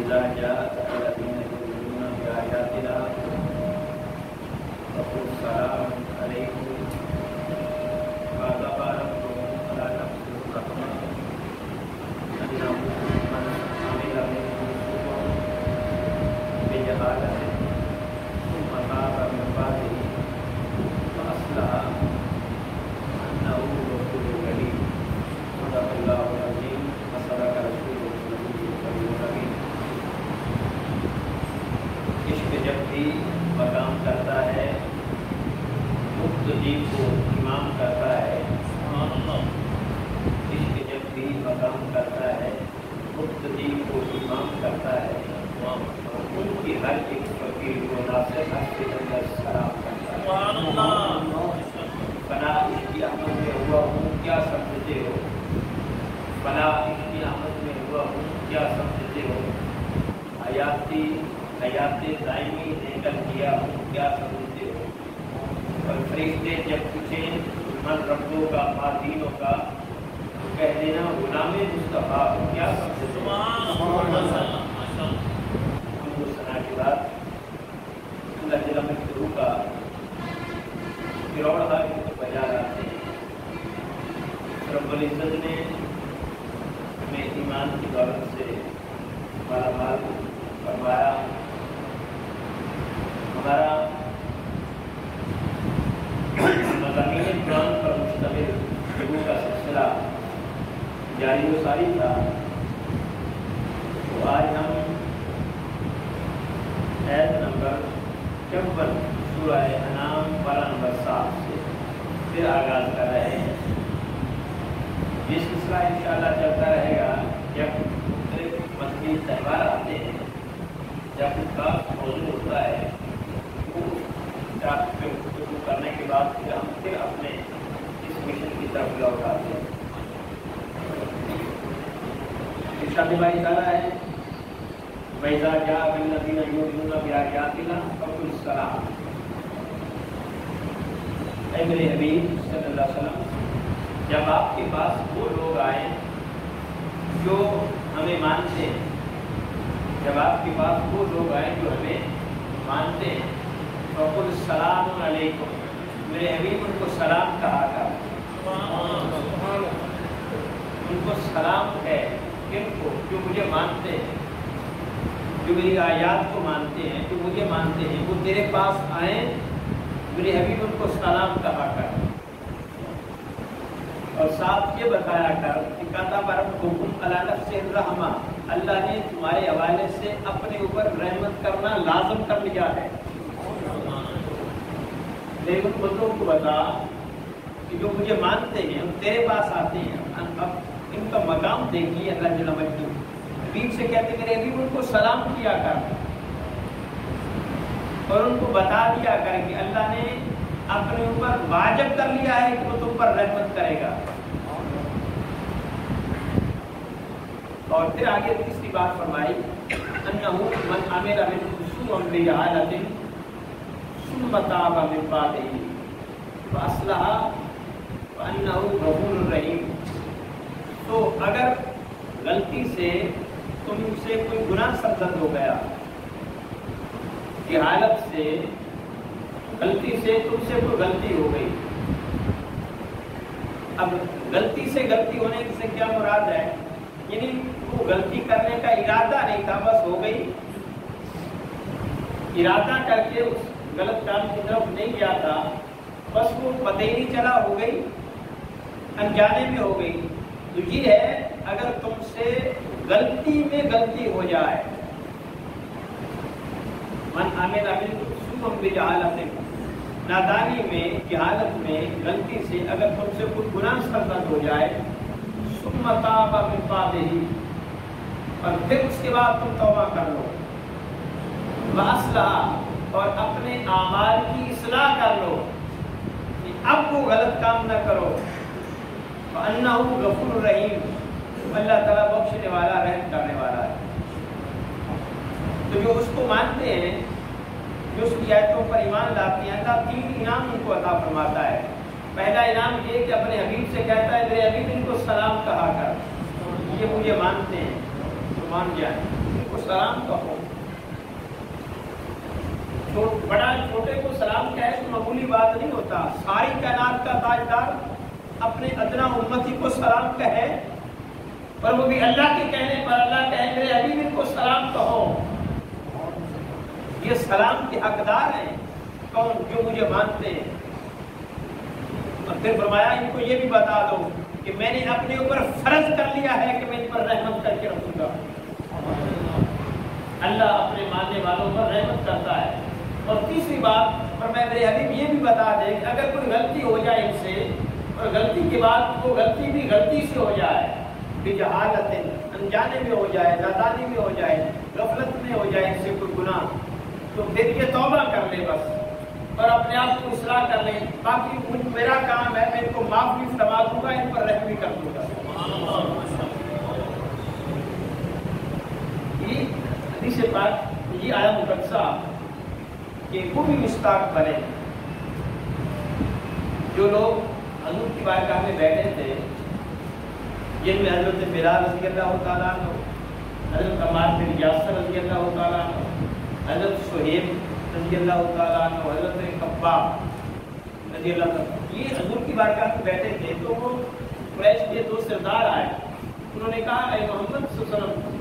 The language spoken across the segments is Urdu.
وَإِذَا جَاءَكَ الَّذِينَ يُؤْمِنُونَ بِآيَاتِنَا فَقُلْ سَلَامٌ عَلَيْكُمْ كَتَبَ رَبُّكُمْ عَلَى نَفْسِهِ الرَّحْمَةَ أَنَّهُ مَنْ عَمِلَ مِنكُمْ سُوءًا بِجَهَالَةٍ ثُمَّ تَابَ مِنْ بَعْدِهِ وَأَصْلَحَ أَنَّهُ غَفُورٌ رَحِيمٌ صدق اللہ العظیم وصدق رسولہ النبی۔ عشق جب بھی مقام کرتا ہے، مقتدی کو امام کرتا ہے۔ عشق جب بھی مقام کرتا ہے، مقتدی کو امام کرتا ہے، ان کی ہر ایک فقیر کو ناصر حق سے اندر سلام کرتا ہے۔ فنا عشق کی احمد میں ہوا ہوں کیا سمجھتے ہو، فنا عشق کی احمد میں ہوا ہوں کیا سمجھتے ہو، حیات دائمی دے کر کیا ہوں کیا سمجھتے ہو، اور فرشتے جب پوچھیں من ربوں کا دینوں کا تو کہہ دینا غلام مصطفیٰ ہوں کیا سمجھتے ہو۔ ثنا کے بعد اللہ جل مجدہ کا کروڑ ہا کی بجا رہتے ہیں۔ رب العزت نے ہمیں ایمان کی دولت سے مالا مال فرمایا۔ ہمارا مضامین قرآن پر مشتمل شروع کا سلسلہ جاری و ساری تھا، تو آج ہم آیت نمبر 54 سورہ انعام پارہ نمبر 7 سے پھر آغاز کر رہے ہیں۔ یہ سلسلہ انشاءاللہ چلتا رہے گا جب مختلف مذہبی تہوار آتے ہیں، جب ان کا موضوع ہوتا ہے، وہ گفتگو کرنے کے بعد پھر ہم اپنے اس مشن کی طرف لوٹ آتے ہیں۔ ارشاد باری تعالیٰ ہے وَإِذَا جَاءَكَ الَّذِينَ يُؤْمِنُونَ بِآيَاتِنَا فَقُلْ سَلَامٌ۔ اے میرے حبیب صلی اللہ علیہ وسلم، جب آپ کے پاس وہ لوگ آئیں جو ہمیں مانتے ہیں، جب آپ کے پاس وہ لوگ آئیں جو ہمیں مانتے ہیں، فَقُلْ سَلَامٌ عَلَيْكُمْ، میرے حبیب ان کو سلام کہا کر۔ ان کو سلام ہے، کن کو؟ جو مجھے مانتے ہیں، جو میری آیات کو مانتے ہیں، جو مجھے مانتے ہیں، وہ تیرے پاس آئیں، میرے حبیب ان کو سلام کہا کر، اور ساتھ یہ بتایا کر کہ کتب ربکم علی نفسہ الرحمہ، اللہ نے تمہارے حوالے سے اپنے اوپر رحمت کرنا لازم کر لیا ہے۔ لیکن بندوں کو بتا کہ جو مجھے مانتے ہیں وہ تیرے پاس آتے ہیں، اب ان کا مقام دیکھیے اللہ جل مجدہ۔ حبیب سے کہتے میرے حبیب ان کو سلام کیا کر اور ان کو بتا دیا کر کہ اللہ نے اپنے اوپر واجب کر لیا ہے کہ وہ تم پر رحمت کرے گا۔ اور پھر آگے تیسری بات فرمائی انہ من عمل منکم سوءا بجہالۃ ثم تاب من بعدہ فاصلح فانہ غفور رحیم۔ تو اگر غلطی سے تم سے کوئی گناہ سرزد ہو گیا، جہالت سے، غلطی سے تم سے کوئی غلطی ہو گئی، اب غلطی سے غلطی ہونے سے کیا مراد ہے؟ یعنی وہ غلطی کرنے کا ارادہ نہیں تھا، بس ہو گئی، ارادہ کر کے اس غلط کام کی طرف نہیں گیا تھا، بس وہ پتہ ہی نہیں چلا، ہو گئی، انجانے میں ہو گئی۔ تو یہ ہے اگر تم سے غلطی میں غلطی ہو جائے، من عمل منکم سوءا بجہالۃ، نادانی میں، جہالت میں، غلطی سے اگر تم سے کوئی گناہ سرزد ہو جائے، ثم تاب من بعدہ، اور پھر اس کے بعد تم توبہ کر لو، واصلح، اور اپنے اعمال کی اصلاح کر لو کہ اب وہ غلط کام نہ کرو، فانہ غفور رحیم، اللہ تعالیٰ بخشنے والا، رحم کرنے والا ہے۔ تو جو اس کو مانتے ہیں، جو اس کی آیتوں پر ایمان لاتے ہیں، اللہ 3 انعام ان کو عطا فرماتا ہے۔ پہلا انعام یہ کہ اپنے حبیب سے کہتا ہے میرے حبیب ان کو سلام کہا کر، یہ مجھے مانتے ہیں تو مان جائیں۔ کو سلام کہو. بڑا چھوٹے کو سلام کہے تو معمولی بات نہیں ہوتا. ساری کائنات کا تاجدار اپنے ادنا امتی کو سلام کہے، اور وہ بھی اللہ کے کہنے پر اللہ کہے میرے حبیب ان کو سلام کہو. یہ سلام کے حقدار ہیں کون؟ جو مجھے مانتے ہیں. اور پھر فرمایا ان کو یہ بھی بتا دو کہ میں نے اپنے اوپر فرض کر لیا ہے کہ میں ان پر رحمت کر کے رکھوں گا. اللہ اپنے ماننے والوں پر رحمت کرتا ہے. اور تیسری بات اور میں میرے حبیب یہ بھی بتا دیں کہ اگر کوئی غلطی ہو جائے ان سے، اور غلطی کے بعد وہ غلطی بھی غلطی سے ہو جائے، بجہالت، انجانے میں ہو جائے، نادانی میں ہو جائے، غفلت میں ہو جائے ان سے کوئی گناہ، تو پھر یہ توبہ کر لے بس، اور اپنے آپ کو اصلاح کر لیں. باقی میرا کام ہے میں ان کو معاف بھی فرما دوں گا، ان پر رحم بھی کر دوں گا. یہ حدیث پاک یہ آیا مقدسہ کہ وہ بھی مشتاق بنے. جو لوگ حضور کی بارگاہ میں بیٹھے تھے، جن میں حضرت بلال رضی اللہ تعالیٰ عنہ، حضرت عمار بن یاسر رضی اللہ تعالیٰ عنہ، حضرت صہیب رضی اللہ تعالیٰ عنہ، حضرت کباب رضی اللہ تعالیٰ عنہ، یہ حضور کی بارگاہ میں بیٹھے تھے. تو وہ قریش کے دو سردار آئے، انہوں نے کہا اے محمد صلی اللہ علیہ وسلم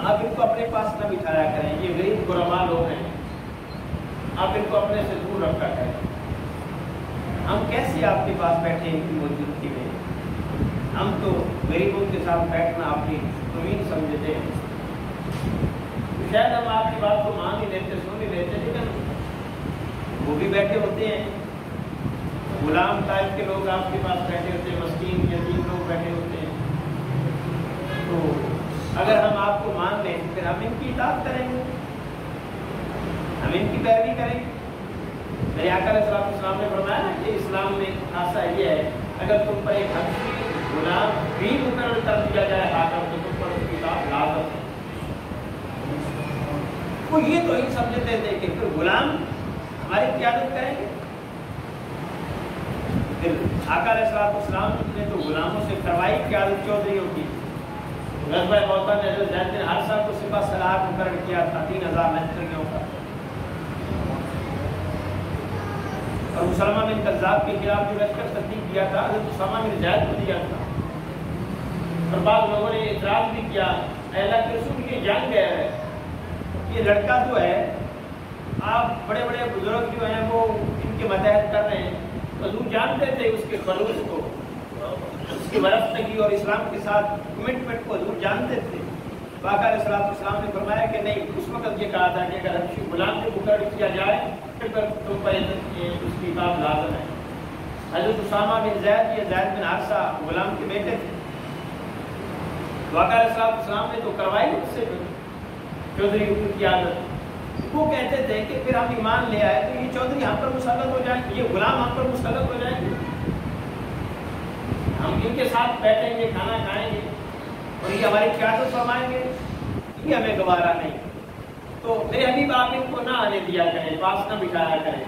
آپ ان کو اپنے پاس نہ بٹھایا کریں، یہ غریب غربا لوگ ہیں، آپ ان کو اپنے سے دور رکھا کریں. ہم کیسے آپ کے پاس بیٹھے ان کی موجودگی میں؟ ہم تو غریبوں کے ساتھ بیٹھنا اپنی توہین سمجھتے ہیں. شاید ہم آپ کی بات کو مان ہی لیتے، سن ہی لیتے، لیکن وہ بھی بیٹھے ہوتے ہیں. غلام ٹائپ کے لوگ آپ کے پاس بیٹھے ہوتے ہیں، مسکین یتیم لوگ بیٹھے ہوتے ہیں. تو اگر ہم آپ کو مان لیں پھر ہم ان کی اطاعت کریں گے، ہم ان کی پیروی کریں گے. میرے آقا علیہ السلام نے فرمایا کہ اسلام میں خاصا یہ ہے اگر تم پر ایک حقیقی غلام بھی مقرر کر دیا جائے حاکم تو تم پر اس کی اطاعت لازم ہے. وہ یہ تو ہی سمجھتے تھے کہ پھر غلام ہماری قیادت کریں گے. پھر آقا علیہ السلام نے تو غلاموں سے کروائی قیادت چودھریوں کی. غزوہ موطا نے حضرت زید بن حارثہ کو سپہ سالار مقرر کیا تھا 3000 محتریوں کا، اور مسلمہ بن کذاب کے خلاف جو لشکر ترتیب کیا تھا حضرت اسامہ بن زید کو دیا تھا. اور بعض لوگوں نے اعتراض بھی کیا اے اللہ کے رسول یہ جنگ ہے، یہ لڑکا جو ہے آپ بڑے بڑے بزرگ جو ہیں وہ ان کے متحد کر رہے ہیں. حضور جانتے تھے اس کے خلوص کو، اس کی ورفتگی اور اسلام کے ساتھ کمٹمنٹ کو حضور جانتے تھے. آقا علیہ السلام نے فرمایا کہ نہیں، اس وقت یہ کہا تھا کہ اگر حبشی غلام کو مقرر کیا جائے پھر تم پر اس کی اطاعت لازم ہے. حضرت اسامہ بن زید یہ زید بن حارثہ غلام کے بیٹے تھے. تو آقا علیہ السلام نے تو کروائی اس سے چودھری کی عادت. وہ کہتے تھے کہ پھر ہم ایمان لے آئے تو یہ چودھری ہم پر مسلط ہو جائیں گے، یہ غلام ہم پر مسلط ہو جائیں گے، ہم ان کے ساتھ بیٹھیں گے، کھانا کھائیں گے اور یہ ہماری قیادت فرمائیں گے، یہ ہمیں گوارا نہیں. تو میرے حبیب آپ ان کو نہ آنے دیا کریں، پاس نہ بٹھایا کریں.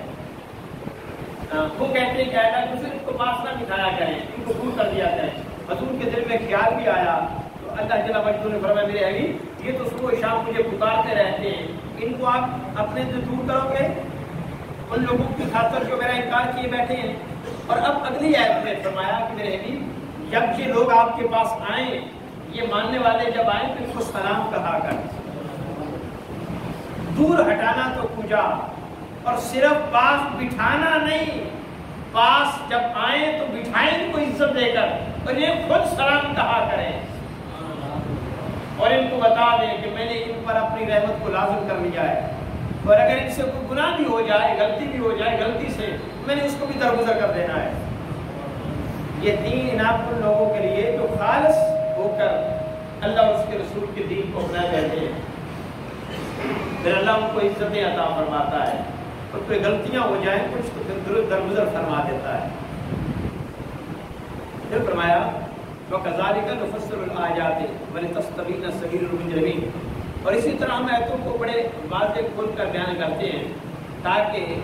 وہ کہتے ہیں کہ اللہ دوسرے ان کو پاس نہ بٹھایا کریں، ان کو دور کر دیا کریں. حضور کے دل میں خیال بھی آیا تو اللہ جل وجلہ نے فرمایا میرے حبیب یہ تو صبح و شام مجھے پکارتے رہتے ہیں، ان کو آپ اپنے سے دور کرو گے ان لوگوں کی خاطر جو میرا انکار کیے بیٹھے ہیں. اور اب اگلی آیت میں فرمایا کہ میرے حبیب جب یہ لوگ آپ کے پاس آئیں، یہ ماننے والے جب آئیں تو ان کو سلام کہا کر. دور ہٹانا تو پوجا، اور صرف پاس بٹھانا نہیں، پاس جب آئیں تو بٹھائیں ان کو عزت دے کر، اور یہ خود سلام کہا کریں اور ان کو بتا دیں کہ میں نے ان پر اپنی رحمت کو لازم کر لیا ہے، اور اگر ان سے کوئی گناہ بھی ہو جائے، غلطی بھی ہو جائے، غلطی سے میں نے اس کو بھی درگزر کر دینا ہے. یہ دین انعام ان لوگوں کے لیے جو خالص ہو کر اللہ اور اس کے رسول کے دین کو اپنا رہتے ہیں. پھر اللہ ان کو عزتیں عطا فرماتا ہے، اور کوئی غلطیاں ہو جائیں کچھ تو پھر درگزر فرما دیتا ہے. پھر فرمایا وَكَذَلِكَ نُفَصِّلُ الْآيَاتِ وَلِتَسْتَبِينَ سَبِيلُ الْمُجْرِمِينَ. اور اسی طرح ہم آیتوں کو بڑے واضح کھول کر بیان کرتے ہیں تاکہ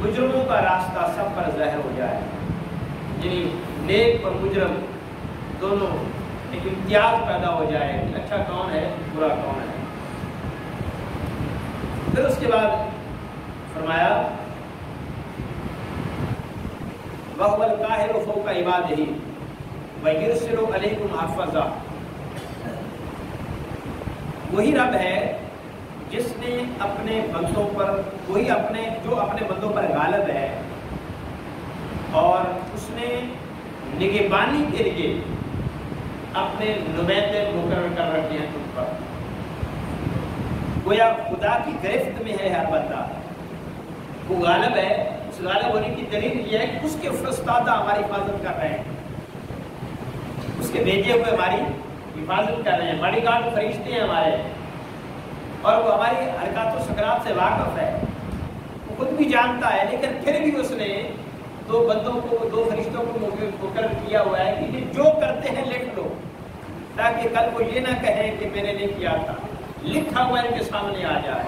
مجرموں کا راستہ سب پر ظاہر ہو جائے. یعنی نیک اور مجرم دونوں ایک امتیاز پیدا ہو جائے کہ اچھا کون ہے برا کون ہے۔ پھر اس کے بعد فرمایا وَهُوَ الْقَاهِرُ فَوْقَ عِبَادِهِ وَيُرْسِلُ عَلَيْكُمْ حَفَظًا، وہی رب ہے جس نے اپنے بندوں پر جو اپنے بندوں پر غالب ہے اور اس نے نگہبانی کے لیے اپنے نمائندے مقرر کر رکھے ہیں تم پر۔ گویا خدا کی گرفت میں ہے ہر بندہ، وہ غالب ہے، اس غالب ہونے کی دلیل یہ ہے کہ اس کے فرستادہ ہماری حفاظت کر رہے ہیں، اس کے بھیجے ہوئے ہماری حفاظت کر رہے ہیں، باڈی گارڈ فرشتے ہیں ہمارے، اور وہ ہماری حرکات و سکنات سے واقف ہے، وہ خود بھی جانتا ہے، لیکن پھر بھی اس نے دو فرشتوں کو مقرر کیا ہوا ہے کہ جو کرتے ہیں لکھ لو، تاکہ کل کو یہ نہ کہیں کہ میں نے نہیں کیا تھا، لکھا ہوا ان کے سامنے آ جائے۔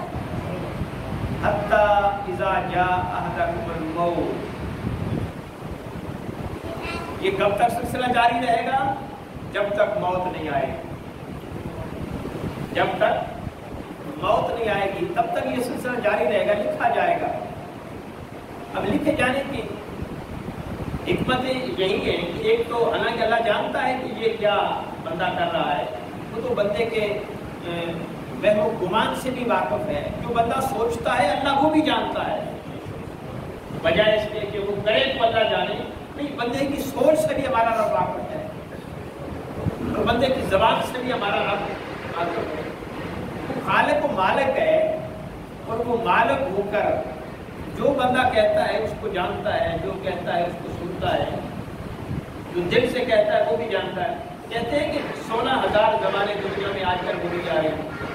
حتی اذا جاء احدکم الموت، یہ کب تک سلسلہ جاری رہے گا؟ جب تک موت نہیں آئے گی، جب تک موت نہیں آئے گی تب تک یہ سلسلہ جاری رہے گا، لکھا جائے گا۔ اب لکھے جانے کی حکمت یہی ہے کہ ایک تو حالانکہ اللہ جانتا ہے کہ یہ کیا بندہ کر رہا ہے، وہ تو بندے کے وہم و گمان سے بھی واقف ہے، جو بندہ سوچتا ہے اللہ وہ بھی جانتا ہے، بجائے اس کے کہ وہ کرے تو اللہ جانے، نہیں، بندے کی سوچ سے بھی ہمارا رب واقف ہے، اور بندے کی زبان سے بھی ہمارا رب واقف ہے۔ وہ خالق و مالک ہے، اور وہ مالک ہو کر جو بندہ کہتا ہے اس کو جانتا ہے، جو کہتا ہے اس کو سنتا ہے، جو دل سے کہتا ہے وہ بھی جانتا ہے۔ کہتے ہیں کہ 16,000 زبانیں دنیا میں آج کل بولی جا رہی ہیں،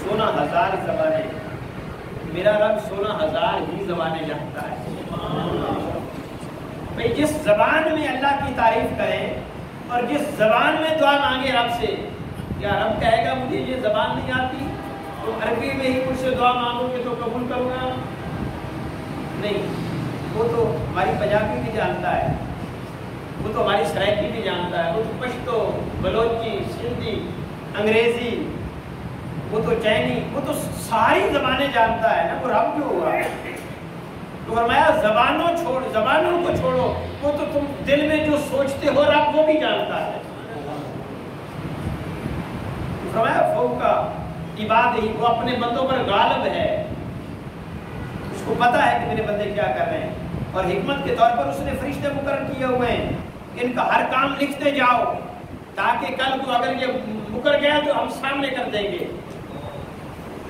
16,000 زبانیں، میرا رب 16,000 ہی زبانیں جانتا ہے۔ بھئی جس زبان میں اللہ کی تعریف کریں اور جس زبان میں دعا مانگے رب سے، کیا رب کہے گا مجھے یہ زبان نہیں آتی تو عربی میں ہی مجھ سے دعا مانگو گے تو قبول کروں گا؟ نہیں، وہ تو ہماری پنجابی بھی جانتا ہے، وہ تو ہماری سرائکی بھی جانتا ہے، وہ تو پشتو، بلوچی، سندھی، انگریزی، وہ تو چینی، وہ تو ساری زبانیں جانتا ہے نا، وہ رب جو ہوا۔ تو فرمایا زبانوں کو چھوڑو، وہ تو تم دل میں جو سوچتے ہو رب وہ بھی جانتا ہے۔ فرمایا فوق کا عبادی، وہ اپنے بندوں پر غالب ہے، اس کو پتا ہے کہ میرے بندے کیا کر رہے ہیں، اور حکمت کے طور پر اس نے فرشتے مقرر کیے ہوئے ہیں، ان کا ہر کام لکھتے جاؤ تاکہ کل کو اگر یہ مکر گیا تو ہم سامنے کر دیں گے۔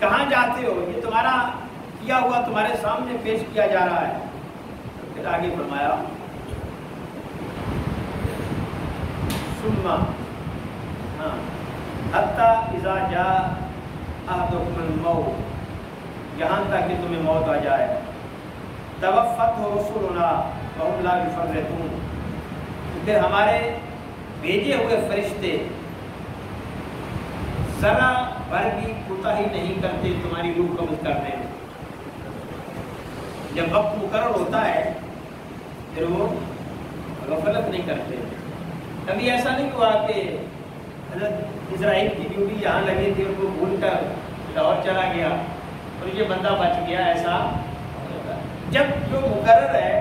کہاں جاتے ہو؟ یہ تمہارا کیا ہوا تمہارے سامنے پیش کیا جا رہا ہے۔ پھر آگے فرمایا سما حتی اذا جاء احدکم الموت، یہاں تک کہ تمہیں موت آ جائے، توفتہ رسولنا وهم لا یفرطون، پھر ہمارے بھیجے ہوئے فرشتے ذرا بھر بھی کوتاہی نہیں کرتے تمہاری روح قبض کرنے میں۔ جب وقت مقرر ہوتا ہے پھر وہ غفلت نہیں کرتے۔ کبھی ایسا نہیں ہوا کہ حضرت اسرائیل کی ڈیوٹی یہاں لگی تھی، ان کو بھول کر لاہور چلا گیا اور یہ بندہ بچ گیا، ایسا جب جو مقرر ہے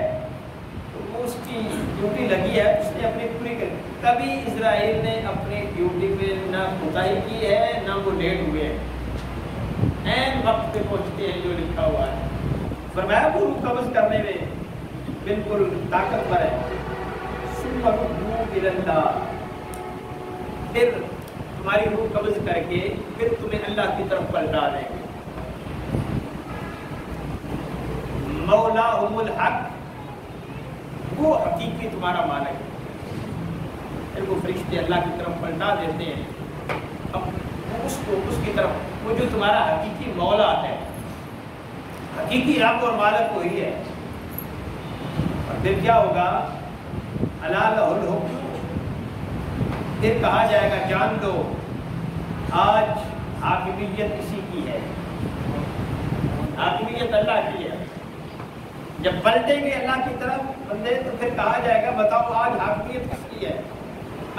تو وہ اس کی ڈیوٹی لگی ہے، اس نے اپنی پوری کر۔ کبھی اسرائیل نے اپنی ڈیوٹی پہ نہ کوتاہی کی ہے نہ وہ لیٹ ہوئے ہیں، عین وقت پہ پہنچتے ہیں جو لکھا ہوا ہے۔ فرمایا وہ روح قبض کرنے میں بالکل طاقتور ہے۔ ثم ردوا الی اللہ، پھر تمہاری روح قبض کر کے پھر تمہیں اللہ کی طرف پلٹا دیں گے۔ مولاہم الحق، وہ حقیقی تمہارا مالک ہے۔ پھر وہ فرشتے اللہ کی طرف پلٹا دیتے ہیں، اب اس کی طرف، وہ جو تمہارا حقیقی مولا ہے، حقیقی رب اور مالک وہی ہے۔ اور پھر کیا ہوگا؟ الا لہ الحکم، پھر کہا جائے گا جان دو آج حاکمیت اسی کی ہے، حاکمیت اللہ کی ہے۔ جب پلٹیں گے اللہ کی طرف بندے تو پھر کہا جائے گا بتاؤ آج حاکمیت کس کی ہے؟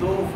2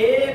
1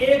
1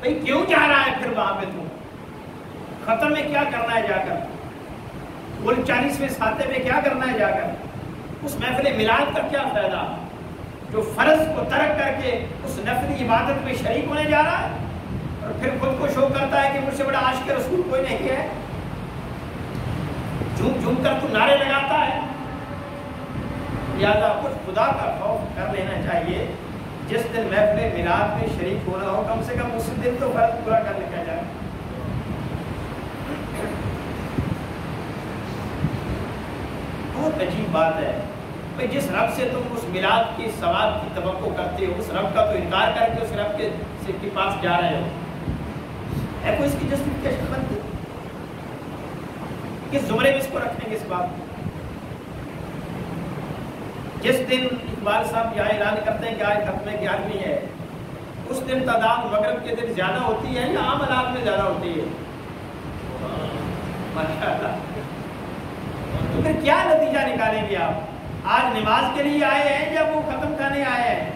بھئی کیوں جا رہا ہے پھر وہاں پہ تو؟ ختم میں کیا کرنا ہے جا کر؟ وہ 40ویں ساتے میں کیا کرنا ہے جا کر؟ اس محفل میلاد کا کیا فائدہ جو فرض کو ترک کر کے اس نفلی عبادت میں شریک ہونے جا رہا ہے اور پھر خود کو شو کرتا ہے کہ مجھ سے بڑا عاشق رسول کوئی نہیں ہے، جھوم جھوم کر تو نعرے لگاتا ہے۔ لہٰذا کچھ خدا کا خوف کر لینا چاہیے، جس دن محفل میلاد میں شریک ہونا ہو کم سے کم اس دن تو فرض پورا کر لیا جائے۔ بہت عجیب بات ہے بھئی، جس رب سے تم اس میلاد کی ثواب کی توقع کرتے ہو، اس رب کا تو انکار کر کے اس رب کے پاس جا رہے ہو، ہے کوئی اس کی جسٹیفیکیشن بنتی؟ کس زمرے میں اس کو رکھیں گے اس بات کو؟ جس دن اقبال صاحب یہ اعلان کرتے ہیں کہ آج ختم 11ویں ہے، اس دن تعداد مغرب کے دن زیادہ ہوتی ہے یا عام حالات میں زیادہ ہوتی ہے؟ ماشاءاللہ۔ تو پھر کیا نتیجہ نکالیں گے آپ؟ آج نماز کے لیے آئے ہیں یا وہ ختم کرنے آئے ہیں؟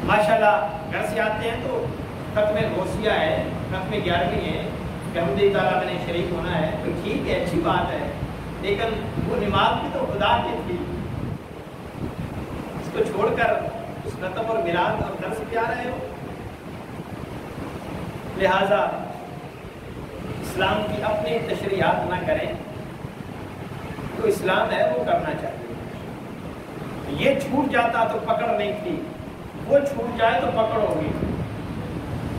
ماشاءاللہ گھر سے آتے ہیں تو ختم غوثیہ ہے، ختم 11ویں ہے، بحمدہ تعالیٰ میں نے شریک ہونا ہے، تو ٹھیک ہے، اچھی بات ہے، لیکن وہ نماز بھی تو خدا کی تھی، اس کو چھوڑ کر اس ختم اور میلاد اور درس پہ آ رہے ہو۔ لہذا اسلام کی اپنی تشریحات نہ کریں، تو اسلام ہے وہ کرنا چاہیے۔ یہ چھوٹ جاتا تو پکڑ نہیں تھی، وہ چھوٹ جائے تو پکڑ ہوگی۔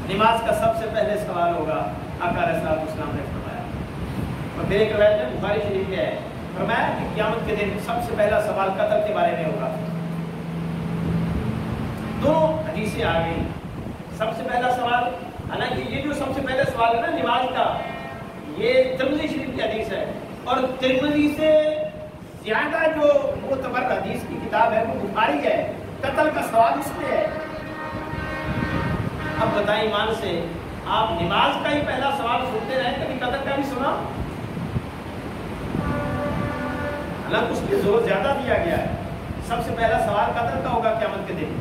نماز کا سب سے پہلے سوال ہوگا، آقا علیہ السلام نے فرمایا، اور میرے ایک روایت میں بخاری شریف میں ہے، فرمایا کہ قیامت کے دن سب سے پہلا سوال قتل کے بارے میں ہوگا۔ دونوں حدیثیں آ گئی۔ سب سے پہلا سوال، حالانکہ یہ جو سب سے پہلا سوال ہے نا نماز کا، یہ ترمذی شریف کی حدیث ہے، اور ترمذی سے زیادہ جو معتبر حدیث کی کتاب ہے وہ بخاری ہے، قتل کا سوال اس میں ہے۔ اب بتائیں ایمان سے، آپ نماز کا ہی پہلا سوال سنتے رہے، کبھی قتل کا بھی سنا؟ حالانکہ اس پہ زور زیادہ دیا گیا ہے، سب سے پہلا سوال قتل کا ہوگا قیامت کے دن۔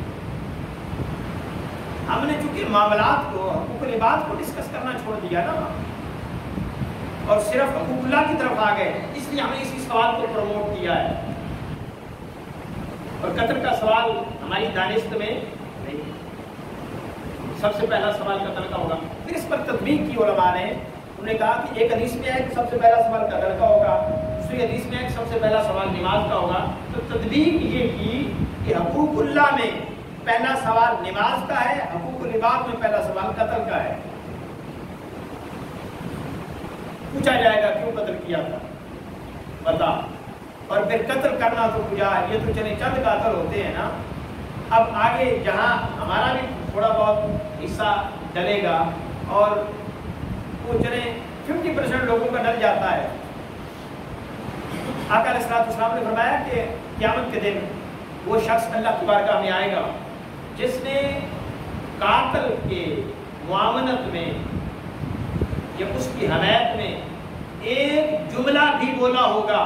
ہم نے چونکہ معاملات کو، حقوق العباد کو ڈسکس کرنا چھوڑ دیا نا، اور صرف حقوق اللہ کی طرف آ گئے، اس لیے ہم نے اسی سوال کو پروموٹ کیا ہے، اور قتل کا سوال ہماری دانشت میں نہیں۔ سب سے پہلا سوال قتل کا ہوگا۔ پھر اس پر تطبیق کی علماء نے، انہوں نے کہا کہ ایک حدیث میں ہے کہ سب سے پہلا سوال قتل کا ہوگا، دوسری حدیث میں ہے کہ سب سے پہلا سوال نماز کا ہوگا، تو تطبیق یہ کی کہ حقوق اللہ میں پہلا سوال نماز کا ہے، حقوق العباد میں پہلا سوال قتل کا ہے۔ پوچھا جائے گا کیوں قتل کیا تھا، بتا، اور پھر قتل کرنا تو کیا ہے، یہ تو چلے چند قاتل ہوتے ہیں نا۔ اب آگے جہاں ہمارا بھی تھوڑا بہت حصہ ڈلے گا، اور وہ چلے 50% لوگوں کا ڈل جاتا ہے۔ آقا علیہ السلام نے فرمایا کہ قیامت کے دن وہ شخص اللہ تبارک میں آئے گا جس نے قاتل کے معاونت میں یا اس کی حمایت میں ایک جملہ بھی بولا ہوگا،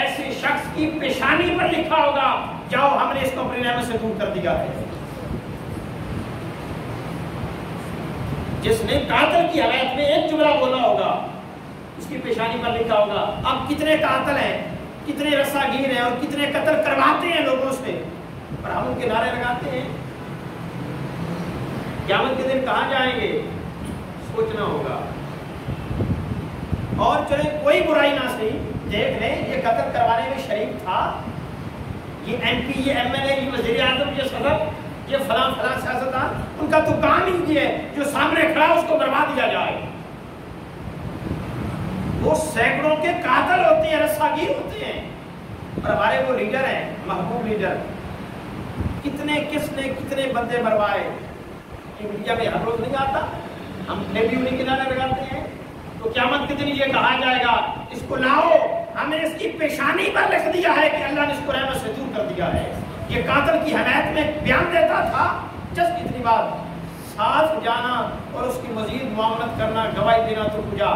ایسے شخص کی پیشانی پر لکھا ہوگا، جاؤ ہم نے اس کو اپنی نعمت سے دور کر دیا ہے۔ جس نے قاتل کی حمایت میں ایک جملہ بولا ہوگا، اس کی پیشانی پر لکھا ہوگا۔ اب کتنے قاتل ہیں، کتنے رساگیر ہیں، اور کتنے قتل کرواتے ہیں لوگوں سے، اور ہم ان کے نعرے لگاتے ہیں۔ قیامت کے دن کہاں جائیں گے، سوچنا ہوگا۔ اور چلے کوئی برائی نہ صحیح، دیکھ لیں یہ قتل کروانے میں شریک تھا، یہ ایم پی، یہ ایم ایل اے، یہ وزیر اعظم، یہ صدر، یہ فلاں فلاں سیاستدان، ان کا تو کام ہی یہ ہے جو سامنے کھڑا اس کو بروا دیا جائے۔ وہ سینکڑوں کے قاتل ہوتے ہیں، رساگیر ہوتے ہیں، اور ہمارے وہ لیڈر ہیں، محبوب لیڈر، کتنے کس نے کتنے بندے مروائے، یہ میڈیا میں ہر روز نہیں آتا، ہم نے بھی انہیں کنارے لگاتے ہیں۔ تو قیامت کے دن یہ کہا جائے گا اس کو لاؤ، ہم نے اس کی پیشانی پر لکھ دیا ہے کہ اللہ نے اس کو رحمت سے دور کر دیا ہے، یہ قاتل کی حمایت میں بیان دیتا تھا، جس اتنی بات ساتھ جانا اور اس کی مزید معاملت کرنا، گواہی دینا تو کجا۔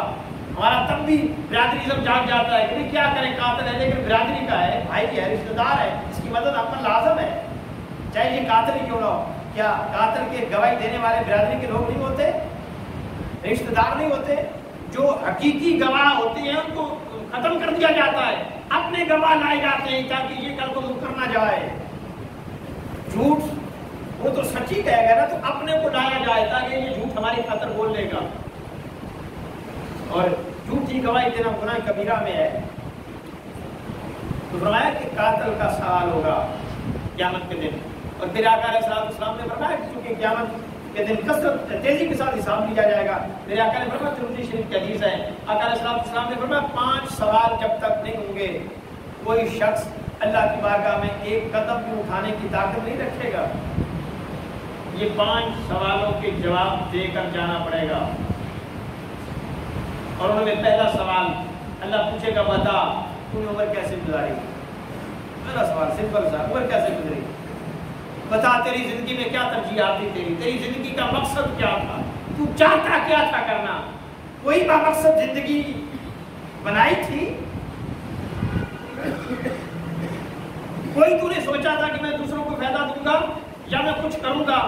ہمارا تب بھی برادریزم جاگ جاتا ہے کہ کیا کریں، قاتل ہے لیکن برادری کا ہے، بھائی ہے، رشتہ دار ہے، اس کی مدد ہم پر لازم ہے، چاہے یہ قاتل ہی کیوں نہ ہو۔ کیا قاتل کے گواہی دینے والے برادری کے لوگ نہیں ہوتے، رشتہ دار نہیں ہوتے؟ جو حقیقی گواہ ہوتے ہیں ان کو ختم کر دیا جاتا ہے، اپنے گواہ لائے جاتے ہیں تاکہ یہ کل کو مکر نہ جائے۔ جھوٹ وہ تو سچی کہے گا نا، تو اپنے کو لایا جائے تاکہ یہ جھوٹ ہماری خاطر بول لے گا۔ اور جھوٹی گواہی دینا گناہ کبیرہ میں ہے۔ تو فرمایا کہ قاتل کا سوال ہوگا قیامت کے دن، اور پھر آقا علیہ السلام نے فرمایا کہ چونکہ قیامت کے دن کثرت تیزی کے ساتھ حساب لیا جائے گا، میرے آقا نے فرمایا ترمذی شریف کی حدیث ہے، آقا علیہ السلام نے فرمایا 5 سوال جب تک نہیں ہوں گے کوئی شخص اللہ کی بارگاہ میں ایک قدم بھی اٹھانے کی طاقت نہیں رکھے گا۔ یہ 5 سوالوں کے جواب دے کر جانا پڑے گا۔ اور انہوں نے پہلا سوال اللہ پوچھے گا بتا تو نے عمر کیسے گزاری؟ پہلا سوال سمپل سا، عمر کیسے گزری؟ بتا تیری زندگی میں کیا ترجیحات تھی، تیری زندگی کا مقصد کیا تھا، تو چاہتا کیا تھا کرنا؟ کوئی با مقصد زندگی بنائی تھی؟ کوئی تو نے سوچا تھا کہ میں دوسروں کو فائدہ دوں گا یا میں کچھ کروں گا؟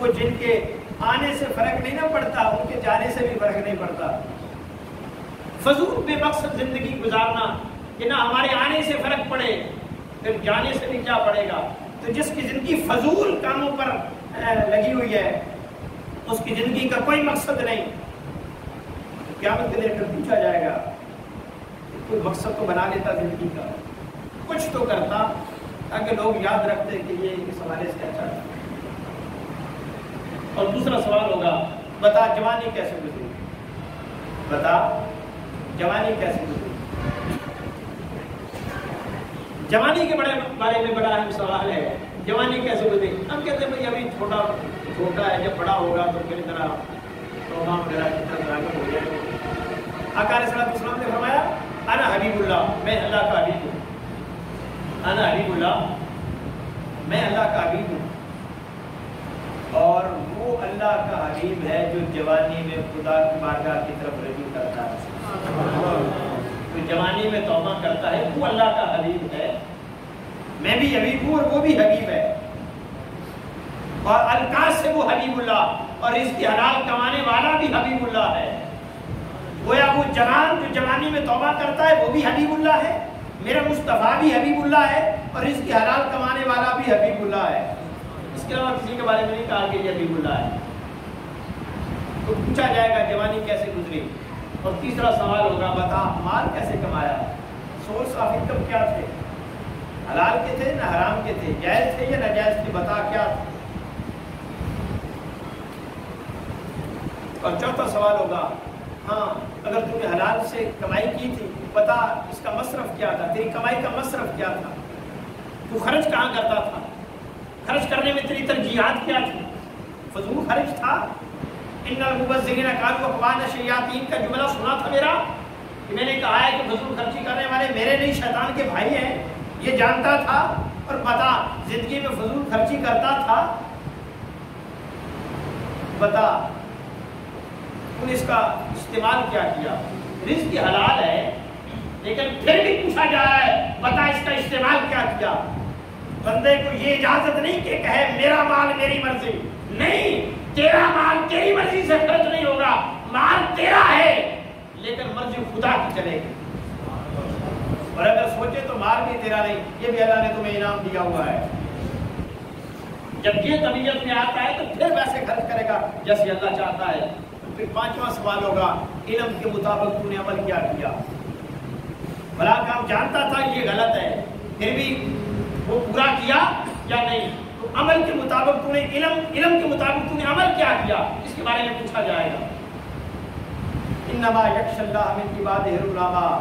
وہ جن کے آنے سے فرق نہیں نہ پڑتا ان کے جانے سے بھی فرق نہیں پڑتا۔ فضول بے مقصد زندگی گزارنا کہ نہ ہمارے آنے سے فرق پڑے پھر جانے سے بھی کیا پڑے گا۔ تو جس کی زندگی فضول کاموں پر لگی ہوئی ہے اس کی زندگی کا کوئی مقصد نہیں، قیامت کے دن کر پوچھا جائے گا کوئی مقصد تو بنا لیتا زندگی کا، کچھ تو کرتا تاکہ لوگ یاد رکھتے کہ یہ اس حوالے سے اچھا تھا۔ اور دوسرا سوال ہوگا بتا جوانی کیسے گزری؟ بتا جوانی کیسے گزری؟ جوانی کے بارے میں بڑا اہم سوال ہے، جوانی کیسے گزری؟ ہم کہتے ہیں بھائی ابھی چھوٹا ہے، جب بڑا ہوگا تو پھر طرح توبہ وغیرہ کی طرف راغب ہو جائے گا۔ آقا علیہ السلام نے فرمایا انا حبیب اللہ، میں اللہ کا حبیب ہوں، انا حبیب اللہ، میں اللہ کا حبیب ہوں۔ اور وہ اللہ کا حبیب ہے جو جوانی میں خدا کی بارگاہ کی طرف رجوع کرتا ہے، جو جوانی میں توبہ کرتا ہے وہ اللہ کا حبیب ہے۔ میں بھی حبیب ہوں اور وہ بھی حبیب ہے، اور الکاس سے وہ حبیب اللہ، اور اس کی حلال کمانے والا بھی حبیب اللہ ہے۔ گویا وہ جوان جو جوانی میں توبہ کرتا ہے وہ بھی حبیب اللہ ہے، میرا مصطفیٰ بھی حبیب اللہ ہے، اور اس کی حلال کمانے والا بھی حبیب اللہ ہے۔ اس کے علاوہ کسی کے بارے میں نہیں کہا کہ یہ حبیب اللہ ہے۔ تو پوچھا جائے گا جوانی کیسے گزری، اور تیسرا سوال ہوگا بتا مال کیسے کمایا، سورس آف انکم کیا تھے، حلال کے تھے نہ حرام کے تھے، جائز تھے یا ناجائز تھے، بتا کیا تھا۔ اور چوتھا سوال ہوگا ہاں اگر تم نے حلال سے کمائی کی تھی بتا اس کا مصرف کیا تھا، تیری کمائی کا مصرف کیا تھا، تو خرچ کہاں کرتا تھا، خرچ کرنے میں تیری ترجیحات کیا تھی، فضول خرچ تھا؟ ان المبذرین کانوا اخوان الشیاطین کا جملہ سنا تھا میرا کہ میں نے کہا ہے کہ فضول خرچی کرنے والے میرے نہیں شیطان کے بھائی ہیں، یہ جانتا تھا؟ اور بتا زندگی میں فضول خرچی کرتا تھا؟ بتا اس کا استعمال کیا کیا؟ رزق حلال ہے لیکن پھر بھی پوچھا جا رہا ہے بتا اس کا استعمال کیا کیا۔ بندے کو یہ اجازت نہیں کہ کہے میرا مال میری مرضی، نہیں، تیرا مال تیری مرضی سے خرچ نہیں ہوگا، مال تیرا ہے لیکن مرضی خدا کی چلے گی۔ اور اگر سوچے تو مال بھی تیرا نہیں، یہ بھی اللہ نے تمہیں انعام دیا ہوا ہے۔ جب یہ طبیعت میں آتا ہے تو پھر ویسے خرچ کرے گا جیسے اللہ چاہتا ہے۔ پھر پانچواں سوال ہوگا علم کے مطابق تو نے عمل کیا کیا، بھلا کام جانتا تھا یہ غلط ہے پھر بھی وہ پورا کیا یا نہیں؟ تو عمل کے مطابق تو نے علم کے مطابق تو نے عمل کیا کیا، اس کے بارے میں پوچھا جائے گا۔ انما یخشی اللہ من عبادہ العلماء،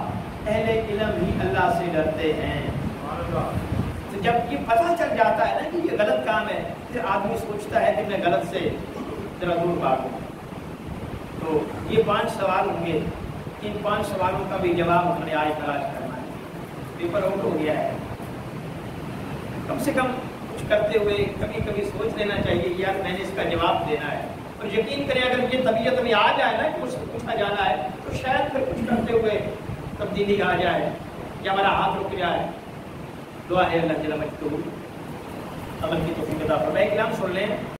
اہل علم ہی اللہ سے ڈرتے ہیں۔ تو جب یہ پتہ چل جاتا ہے نا کہ یہ غلط کام ہے پھر آدمی سوچتا ہے کہ میں غلط سے ذرا دور بھاگوں۔ تو یہ 5 سوال ہوں گے، ان 5 سوالوں کا بھی جواب ہم نے آج تلاش کرنا ہے۔ پیپر آؤٹ ہو گیا ہے، کم سے کم کچھ کرتے ہوئے کبھی کبھی سوچ لینا چاہیے یار میں نے اس کا جواب دینا ہے۔ اور یقین کریں اگر یہ طبیعت میں آ جائے نا کہ مجھ سے پوچھا جانا ہے تو شاید پھر کچھ کرتے ہوئے تبدیلی آ جائے یا ہمارا ہاتھ رک جائے۔ دعا ہے اللہ جل مجدہ عمل کی توفیق عطا فرمائے۔ کلام سن لیں۔